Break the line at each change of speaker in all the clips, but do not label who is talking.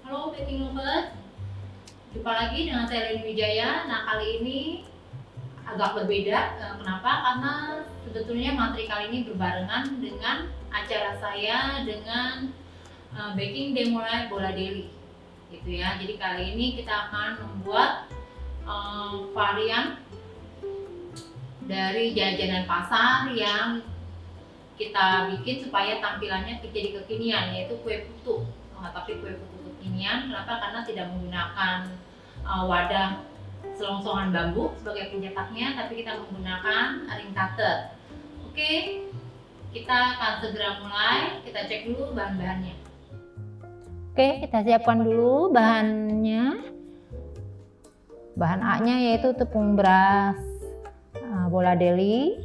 Halo baking lovers, jumpa lagi dengan saya Leni Wijaya. Nah, kali ini agak berbeda. Kenapa? Karena sebetulnya materi kali ini berbarengan dengan acara saya dengan baking demo live bola deli, gitu ya. Jadi kali ini kita akan membuat varian dari jajanan pasar yang kita bikin supaya tampilannya jadi kekinian, yaitu kue putu. Tapi kue putu kekinian, kenapa? Karena tidak menggunakan wadah selongsongan bambu sebagai pencetaknya, tapi kita menggunakan ring cutter. Oke, kita akan segera mulai. Kita cek dulu bahan-bahannya. Oke, kita siapkan dulu bahannya. Bahan A-nya yaitu tepung beras bola deli.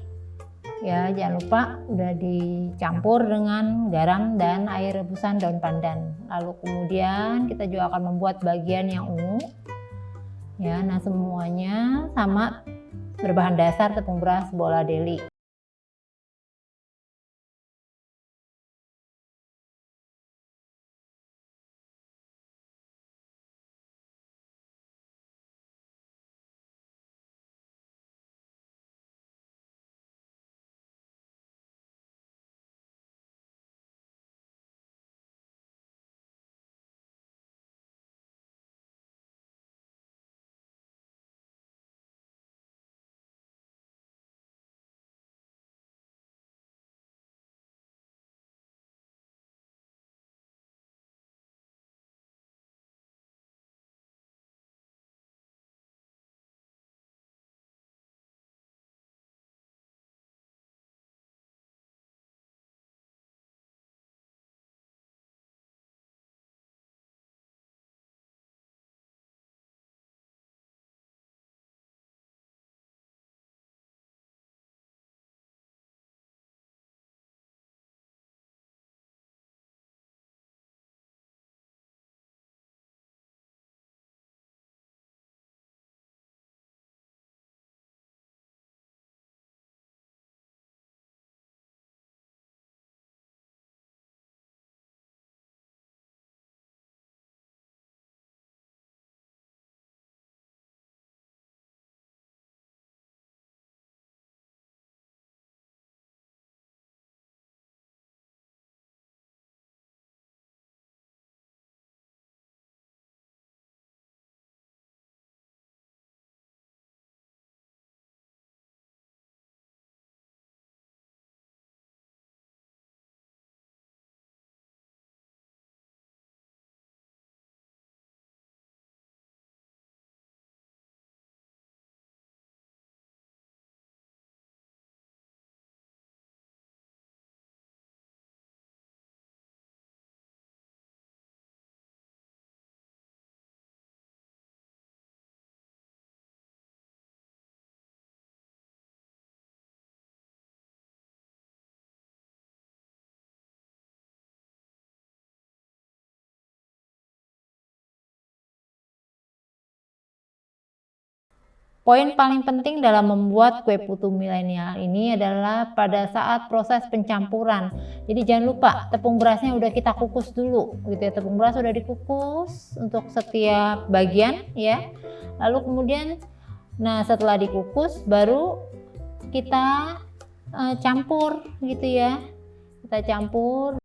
Ya, jangan lupa udah dicampur dengan garam dan air rebusan daun pandan. Lalu kemudian kita juga akan membuat bagian yang ungu. Ya, nah semuanya sama berbahan dasar tepung beras bola deli. Poin paling penting dalam membuat kue putu milenial ini adalah pada saat proses pencampuran. Jadi jangan lupa tepung berasnya udah kita kukus dulu, gitu ya. Tepung beras udah dikukus untuk setiap bagian, ya. Lalu kemudian, nah setelah dikukus baru kita campur, gitu ya. Kita campur.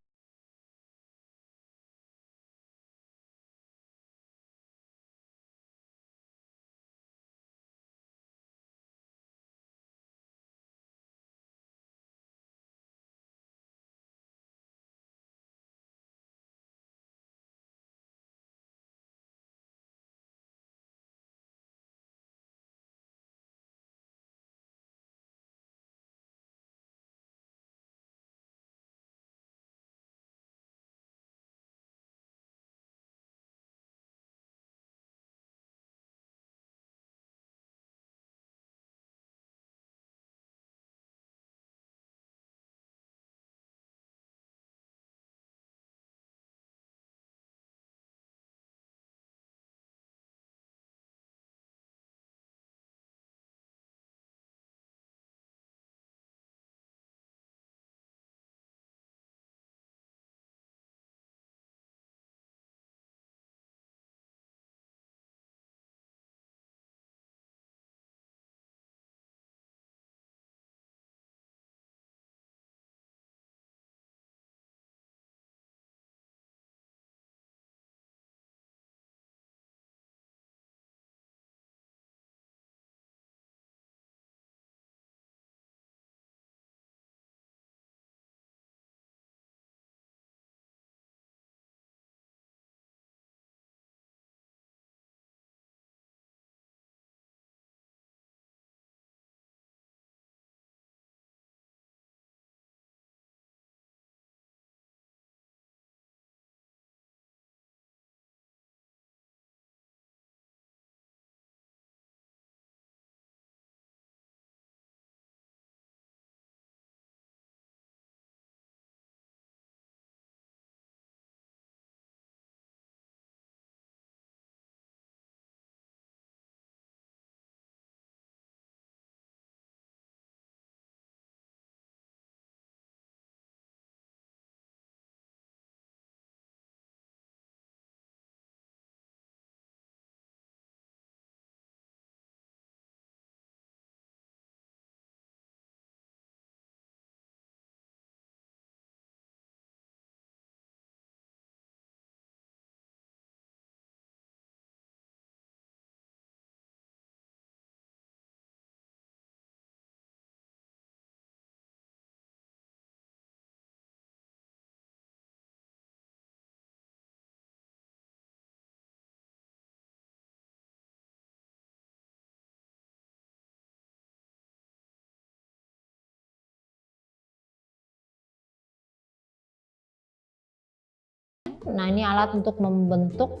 Nah, ini alat untuk membentuk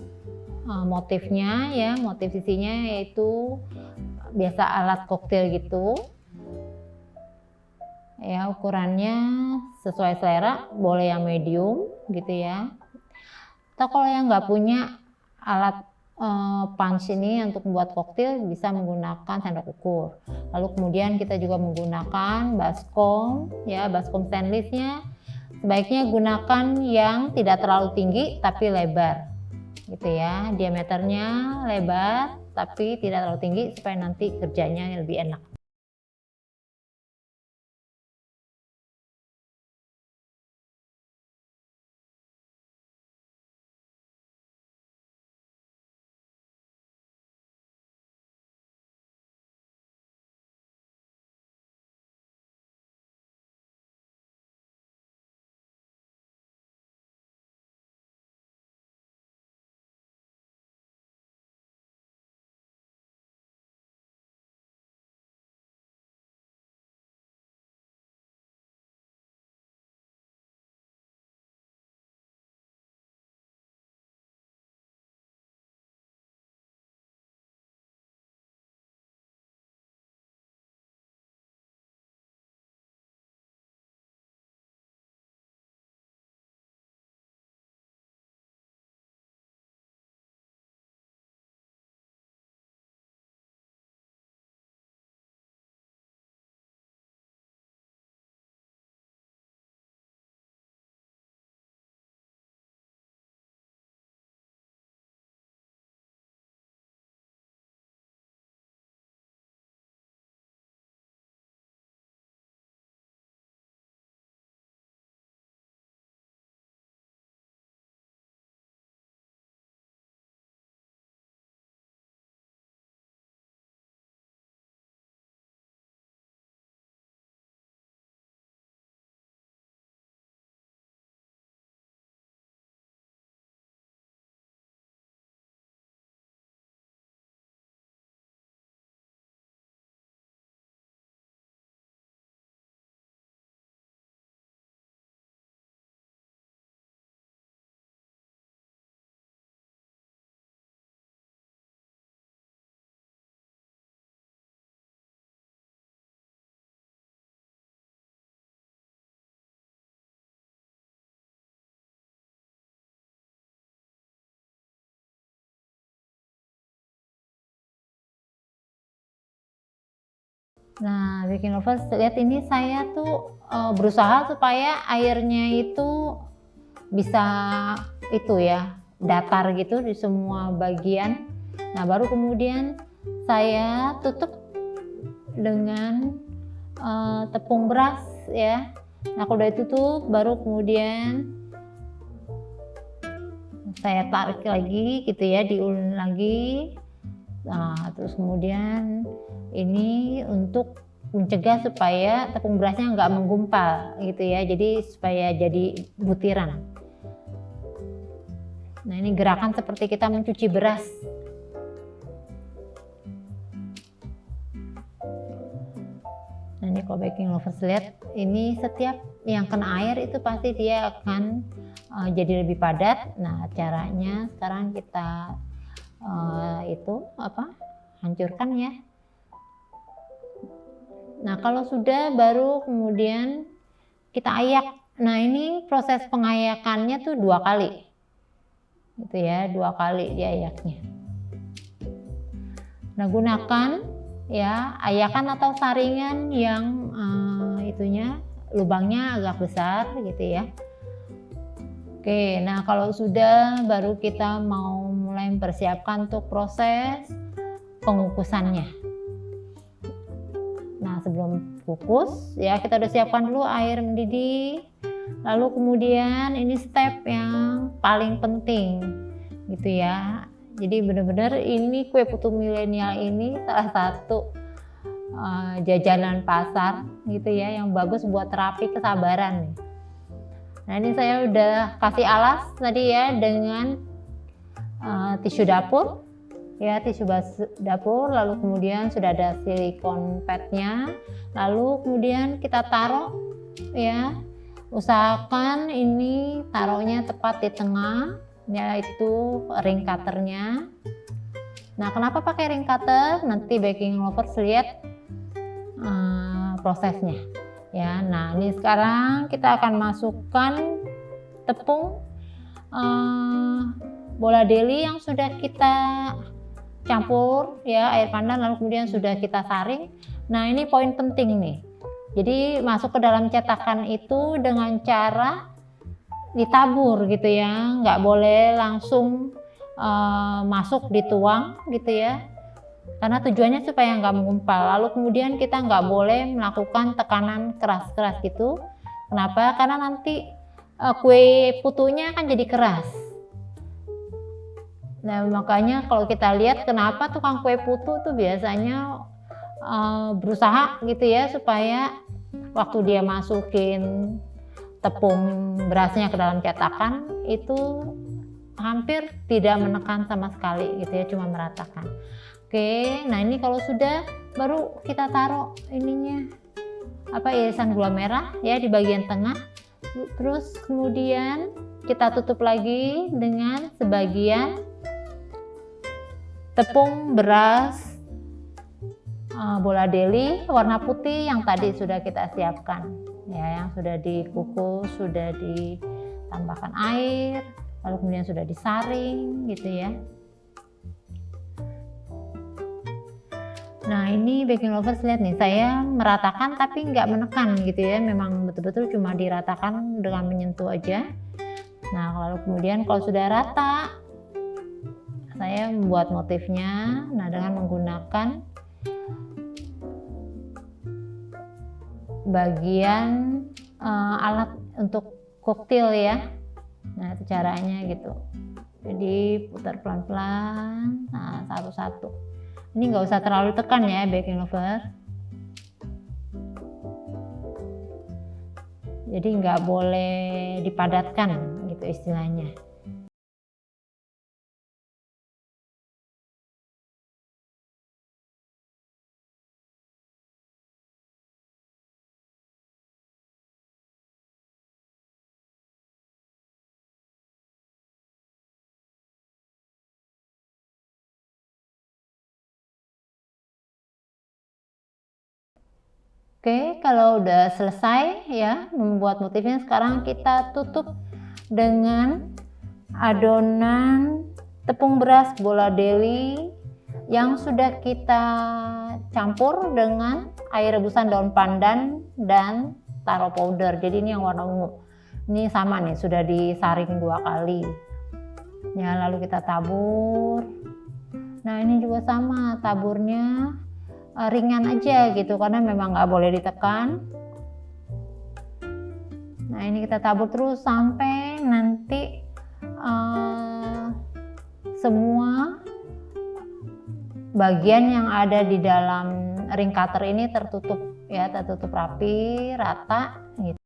motifnya ya, motif sisinya yaitu biasa alat koktail gitu. Ya, ukurannya sesuai selera, boleh yang medium gitu ya. Atau kalau yang nggak punya alat punch ini untuk membuat koktail, bisa menggunakan sendok ukur. Lalu kemudian kita juga menggunakan baskom ya, baskom stainlessnya sebaiknya gunakan yang tidak terlalu tinggi tapi lebar gitu ya, diameternya lebar tapi tidak terlalu tinggi supaya nanti kerjanya lebih enak. Nah, Baking Lovers, lihat ini saya tuh berusaha supaya airnya itu bisa itu ya, datar gitu di semua bagian. Nah, baru kemudian saya tutup dengan tepung beras ya. Nah, kalau udah ditutup, baru kemudian saya tarik lagi gitu ya, diulin lagi. Nah, terus kemudian ini untuk mencegah supaya tepung berasnya nggak menggumpal gitu ya, jadi supaya jadi butiran. Nah, ini gerakan seperti kita mencuci beras. Nah, ini kalau Baking Lovers lihat, ini setiap yang kena air itu pasti dia akan jadi lebih padat. Nah, caranya sekarang kita hancurkan ya. Nah, kalau sudah, baru kemudian kita ayak. Nah, ini proses pengayakannya tuh 2 kali gitu ya, 2 kali diayaknya. Nah, gunakan ya ayakan atau saringan yang itunya lubangnya agak besar gitu ya. Oke, nah kalau sudah, baru kita mau mulai mempersiapkan untuk proses pengukusannya. Nah, sebelum kukus ya, kita udah siapkan dulu air mendidih. Lalu kemudian ini step yang paling penting gitu ya. Jadi benar-benar ini kue putu milenial ini salah satu jajanan pasar gitu ya, yang bagus buat terapi kesabaran nih. Nah, ini saya udah kasih alas tadi ya dengan tisu dapur ya, tisu dapur, lalu kemudian sudah ada silikon padnya, lalu kemudian kita taruh ya, usahakan ini taruhnya tepat di tengah yaitu ring cutternya. Nah, kenapa pakai ring cutter? Nanti baking lovers lihat prosesnya ya. Nah, ini sekarang kita akan masukkan tepung bola deli yang sudah kita campur ya, air pandan, lalu kemudian sudah kita saring. Nah, ini poin penting nih. Jadi masuk ke dalam cetakan itu dengan cara ditabur gitu ya, nggak boleh langsung masuk dituang gitu ya, karena tujuannya supaya nggak menggumpal. Lalu kemudian kita nggak boleh melakukan tekanan keras-keras gitu. Kenapa? Karena nanti kue putunya akan jadi keras. Nah, makanya kalau kita lihat kenapa tukang kue putu tuh biasanya berusaha gitu ya supaya waktu dia masukin tepung berasnya ke dalam cetakan itu hampir tidak menekan sama sekali gitu ya, cuma meratakan. Oke, nah ini kalau sudah baru kita taruh ininya irisan gula merah ya di bagian tengah. Terus kemudian kita tutup lagi dengan sebagian tepung beras bola deli warna putih yang tadi sudah kita siapkan ya, yang sudah dikukus, sudah ditambahkan air, lalu kemudian sudah disaring gitu ya. Nah, ini baking lovers lihat nih, saya meratakan tapi nggak menekan gitu ya, memang betul-betul cuma diratakan dengan menyentuh aja. Nah, lalu kemudian kalau sudah rata, saya membuat motifnya. Nah, dengan menggunakan bagian alat untuk koktail ya. Nah, itu caranya gitu. Jadi putar pelan-pelan, nah satu-satu. Ini nggak usah terlalu tekan ya baking lover. Jadi nggak boleh dipadatkan gitu istilahnya. Oke, kalau udah selesai ya membuat motifnya, sekarang kita tutup dengan adonan tepung beras bola deli yang sudah kita campur dengan air rebusan daun pandan dan taro powder. Jadi ini yang warna ungu. Ini sama nih, sudah disaring 2 kali. Ya, lalu kita tabur. Nah, ini juga sama, taburnya ringan aja gitu karena memang nggak boleh ditekan. Nah, ini kita tabur terus sampai nanti semua bagian yang ada di dalam ring cutter ini tertutup ya, tertutup rapi, rata gitu.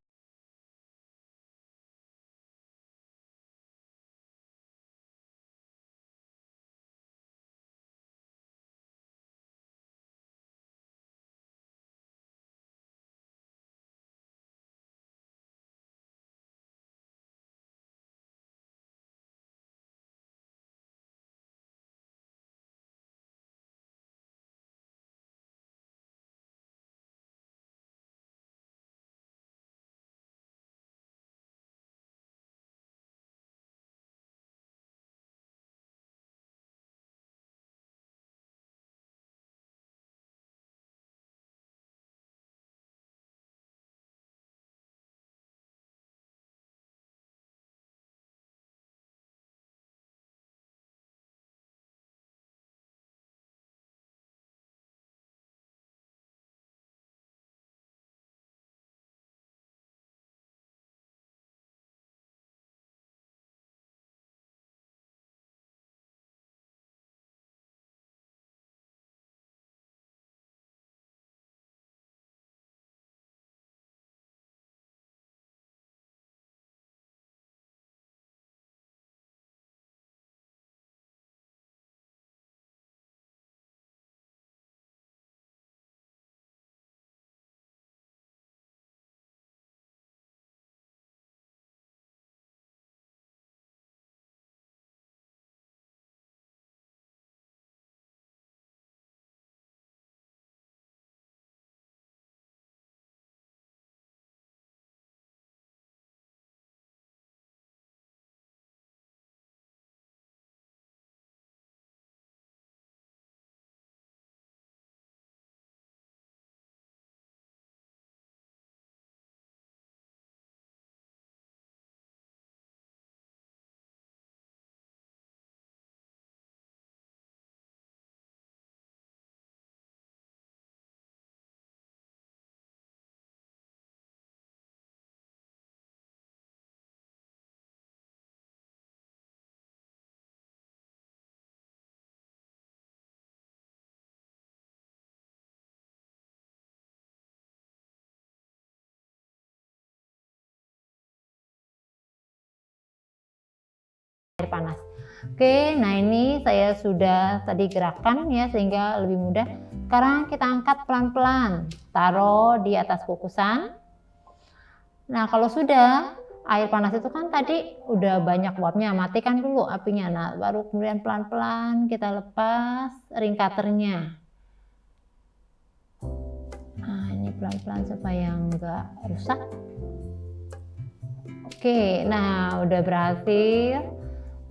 panas. Oke, nah ini saya sudah tadi gerakan ya sehingga lebih mudah. Sekarang kita angkat pelan-pelan, taruh di atas kukusan. Nah kalau sudah, air panas itu kan tadi udah banyak uapnya, matikan dulu apinya. Nah baru kemudian pelan-pelan kita lepas ring cutternya. Nah ini pelan-pelan supaya nggak rusak. Oke, nah udah berhasil.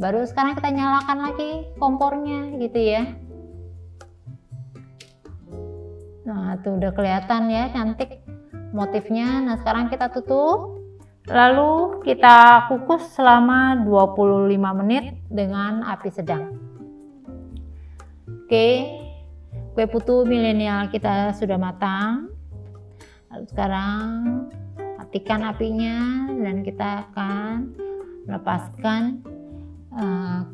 Baru sekarang kita nyalakan lagi kompornya gitu ya. Nah tuh udah kelihatan ya cantik motifnya. Nah sekarang kita tutup. Lalu kita kukus selama 25 menit dengan api sedang. Oke, kue putu milenial kita sudah matang. Lalu sekarang matikan apinya dan kita akan melepaskan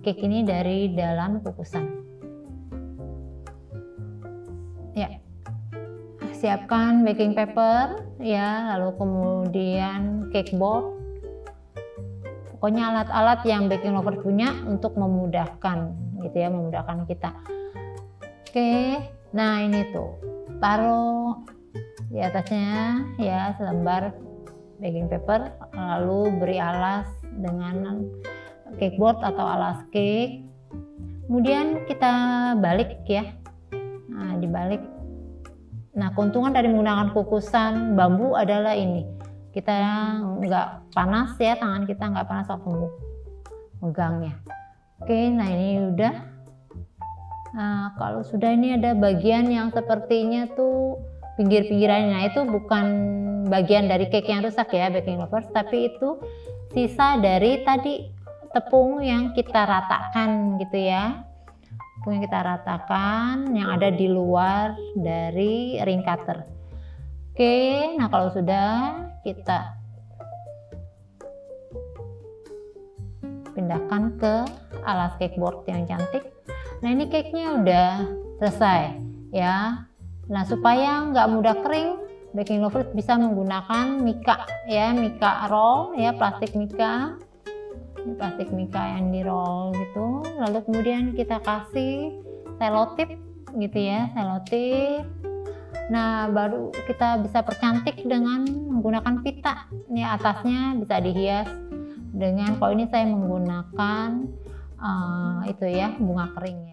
cake ini dari dalam kukusan. Ya, siapkan baking paper ya, lalu kemudian cake board. Pokoknya alat-alat yang baking lover punya untuk memudahkan gitu ya, memudahkan kita. Oke, nah ini tuh taruh di atasnya ya selembar baking paper, lalu beri alas dengan cake board atau alas cake. Kemudian kita balik ya. Nah, dibalik. Nah, keuntungan dari menggunakan kukusan bambu adalah ini. Kita nggak panas ya, tangan kita nggak panas waktu megangnya. Oke, nah ini udah. Nah, kalau sudah ini ada bagian yang sepertinya tuh pinggir-pinggirannya. Nah, itu bukan bagian dari cake yang rusak ya, baking lovers, tapi itu sisa dari tadi tepung yang kita ratakan gitu ya. Tepung yang kita ratakan yang ada di luar dari ring cutter. Oke, nah kalau sudah kita pindahkan ke alas cake board yang cantik. Nah ini cake-nya udah selesai ya. Nah supaya nggak mudah kering, baking lovers bisa menggunakan mika ya, mika roll ya, plastik mika. Ini plastik mika yang di roll gitu, lalu kemudian kita kasih selotip gitu ya, selotip. Nah baru kita bisa percantik dengan menggunakan pita. Ini atasnya bisa dihias dengan, kalau ini saya menggunakan itu ya bunga kering ya.